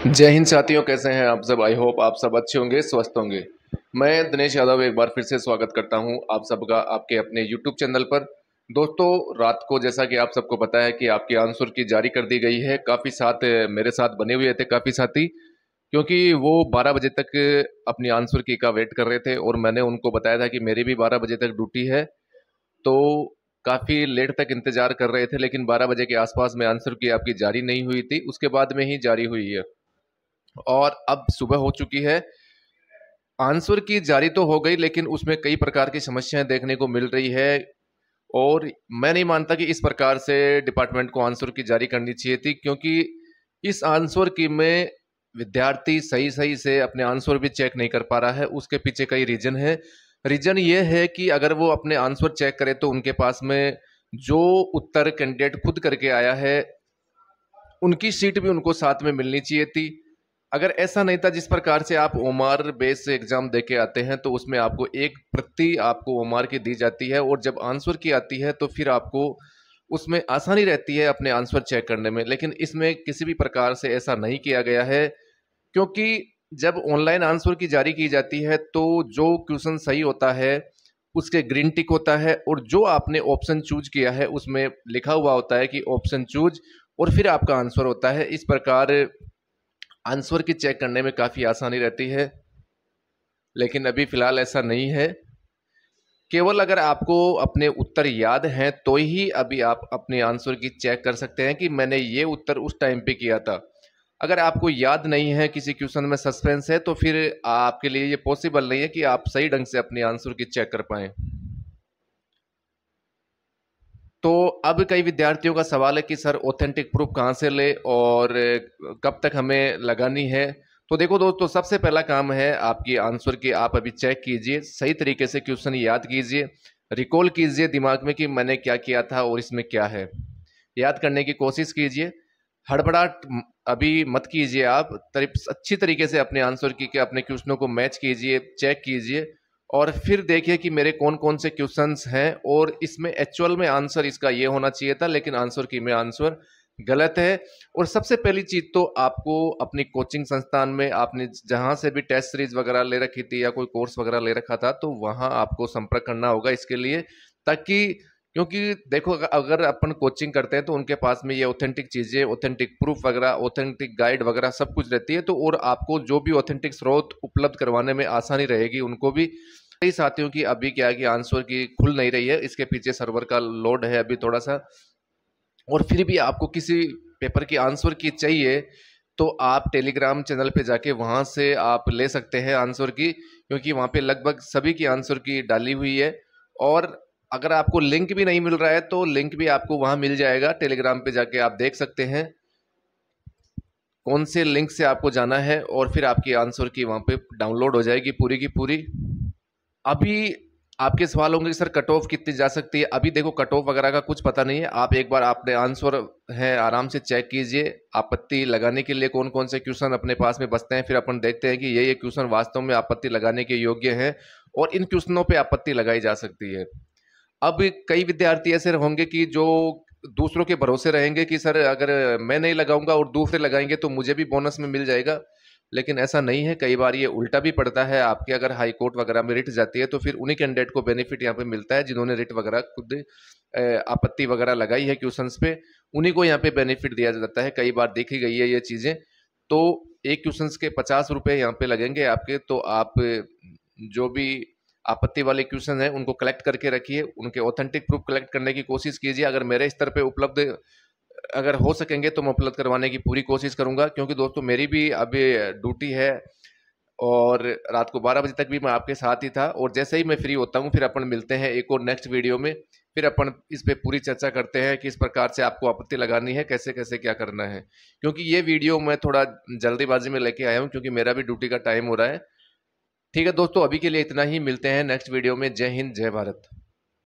जय हिंद साथियों, कैसे हैं आप सब। आई होप आप सब अच्छे होंगे, स्वस्थ होंगे। मैं दिनेश यादव एक बार फिर से स्वागत करता हूं आप सबका आपके अपने यूट्यूब चैनल पर। दोस्तों, रात को जैसा कि आप सबको पता है कि आपकी आंसर की जारी कर दी गई है। काफ़ी साथ मेरे साथ बने हुए थे काफ़ी साथी, क्योंकि वो 12 बजे तक अपनी आंसर की का वेट कर रहे थे और मैंने उनको बताया था कि मेरी भी 12 बजे तक ड्यूटी है। तो काफ़ी लेट तक इंतज़ार कर रहे थे, लेकिन 12 बजे के आसपास में आंसर की आपकी जारी नहीं हुई थी, उसके बाद में ही जारी हुई है। और अब सुबह हो चुकी है। आंसर की जारी तो हो गई, लेकिन उसमें कई प्रकार की समस्याएं देखने को मिल रही है। और मैं नहीं मानता कि इस प्रकार से डिपार्टमेंट को आंसर की जारी करनी चाहिए थी, क्योंकि इस आंसर की में विद्यार्थी सही सही से अपने आंसर भी चेक नहीं कर पा रहा है। उसके पीछे कई रीजन है। रीजन ये है कि अगर वो अपने आंसर चेक करे तो उनके पास में जो उत्तर कैंडिडेट खुद करके आया है, उनकी सीट भी उनको साथ में मिलनी चाहिए थी। अगर ऐसा नहीं था, जिस प्रकार से आप ओमार बेस से एग्जाम देके आते हैं तो उसमें आपको एक प्रति आपको ओमार की दी जाती है, और जब आंसर की आती है तो फिर आपको उसमें आसानी रहती है अपने आंसर चेक करने में। लेकिन इसमें किसी भी प्रकार से ऐसा नहीं किया गया है, क्योंकि जब ऑनलाइन आंसर की जारी की जाती है तो जो क्वेश्चन सही होता है उसके ग्रीन टिक होता है, और जो आपने ऑप्शन चूज किया है उसमें लिखा हुआ होता है कि ऑप्शन चूज, और फिर आपका आंसर होता है। इस प्रकार आंसर की चेक करने में काफ़ी आसानी रहती है, लेकिन अभी फ़िलहाल ऐसा नहीं है। केवल अगर आपको अपने उत्तर याद हैं तो ही अभी आप अपने आंसर की चेक कर सकते हैं कि मैंने ये उत्तर उस टाइम पे किया था। अगर आपको याद नहीं है, किसी क्वेश्चन में सस्पेंस है, तो फिर आपके लिए ये पॉसिबल नहीं है कि आप सही ढंग से अपने आंसर की चेक कर पाएँ। तो अब कई विद्यार्थियों का सवाल है कि सर ऑथेंटिक प्रूफ कहाँ से ले और कब तक हमें लगानी है। तो देखो दोस्तों, सबसे पहला काम है आपकी आंसर की आप अभी चेक कीजिए, सही तरीके से क्वेश्चन याद कीजिए, रिकॉल कीजिए दिमाग में कि मैंने क्या किया था और इसमें क्या है। याद करने की कोशिश कीजिए, हड़बड़ाहट अभी मत कीजिए। आप अच्छी तरीके से अपने आंसर की के अपने क्वेश्चनों को मैच कीजिए, चेक कीजिए, और फिर देखिए कि मेरे कौन कौन से क्वेश्चंस हैं और इसमें एक्चुअल में आंसर इसका ये होना चाहिए था, लेकिन आंसर की में आंसर गलत है। और सबसे पहली चीज तो आपको अपनी कोचिंग संस्थान में आपने जहां से भी टेस्ट सीरीज वगैरह ले रखी थी या कोई कोर्स वगैरह ले रखा था, तो वहां आपको संपर्क करना होगा इसके लिए, ताकि क्योंकि देखो अगर अपन कोचिंग करते हैं तो उनके पास में ये ऑथेंटिक चीजें, ऑथेंटिक प्रूफ वगैरह, ऑथेंटिक गाइड वगैरह सब कुछ रहती है। तो और आपको जो भी ऑथेंटिक स्रोत उपलब्ध करवाने में आसानी रहेगी उनको भी। कई साथियों की अभी क्या है कि आंसर की खुल नहीं रही है, इसके पीछे सर्वर का लोड है अभी थोड़ा सा। और फिर भी आपको किसी पेपर की आंसर की चाहिए तो आप टेलीग्राम चैनल पे जाके वहां से आप ले सकते हैं आंसर की, क्योंकि वहां पे लगभग सभी की आंसर की डाली हुई है। और अगर आपको लिंक भी नहीं मिल रहा है तो लिंक भी आपको वहां मिल जाएगा, टेलीग्राम पे जाके आप देख सकते हैं कौन से लिंक से आपको जाना है, और फिर आपकी आंसर की वहां पे डाउनलोड हो जाएगी पूरी की पूरी। अभी आपके सवाल होंगे कि सर कट ऑफ कितनी जा सकती है। अभी देखो कट ऑफ वगैरह का कुछ पता नहीं है। आप एक बार आपने आंसर है आराम से चेक कीजिए, आपत्ति लगाने के लिए कौन कौन से क्वेश्चन अपने पास में बचते हैं, फिर अपन देखते हैं कि ये क्वेश्चन वास्तव में आपत्ति लगाने के योग्य हैं और इन क्वेश्चनों पे आपत्ति लगाई जा सकती है। अब कई विद्यार्थी ऐसे होंगे कि जो दूसरों के भरोसे रहेंगे कि सर अगर मैं नहीं लगाऊंगा और दूसरे लगाएंगे तो मुझे भी बोनस में मिल जाएगा, लेकिन ऐसा नहीं है। कई बार ये उल्टा भी पड़ता है। आपके अगर हाई कोर्ट वगैरह में रिट जाती है तो फिर उन्हीं कैंडिडेट को बेनिफिट यहाँ पे मिलता है जिन्होंने रिट वगैरह खुद आपत्ति वगैरह लगाई है क्वेश्चंस पे, उन्हीं को यहाँ पे बेनिफिट दिया जाता है। कई बार देखी गई है ये चीजें। तो एक क्वेश्चंस के 50 रुपए यहाँ पे लगेंगे आपके, तो आप जो भी आपत्ति वाले क्वेश्चन है उनको कलेक्ट करके रखिए, उनके ऑथेंटिक प्रूफ कलेक्ट करने की कोशिश कीजिए। अगर मेरे स्तर पे उपलब्ध अगर हो सकेंगे तो मैं उपलब्ध करवाने की पूरी कोशिश करूंगा, क्योंकि दोस्तों मेरी भी अभी ड्यूटी है और रात को 12 बजे तक भी मैं आपके साथ ही था। और जैसे ही मैं फ्री होता हूं फिर अपन मिलते हैं एक और नेक्स्ट वीडियो में, फिर अपन इस पे पूरी चर्चा करते हैं कि इस प्रकार से आपको आपत्ति लगानी है, कैसे कैसे क्या करना है। क्योंकि ये वीडियो मैं थोड़ा जल्दीबाजी में लेके आया हूँ, क्योंकि मेरा भी ड्यूटी का टाइम हो रहा है। ठीक है दोस्तों, अभी के लिए इतना ही। मिलते हैं नेक्स्ट वीडियो में। जय हिंद, जय भारत।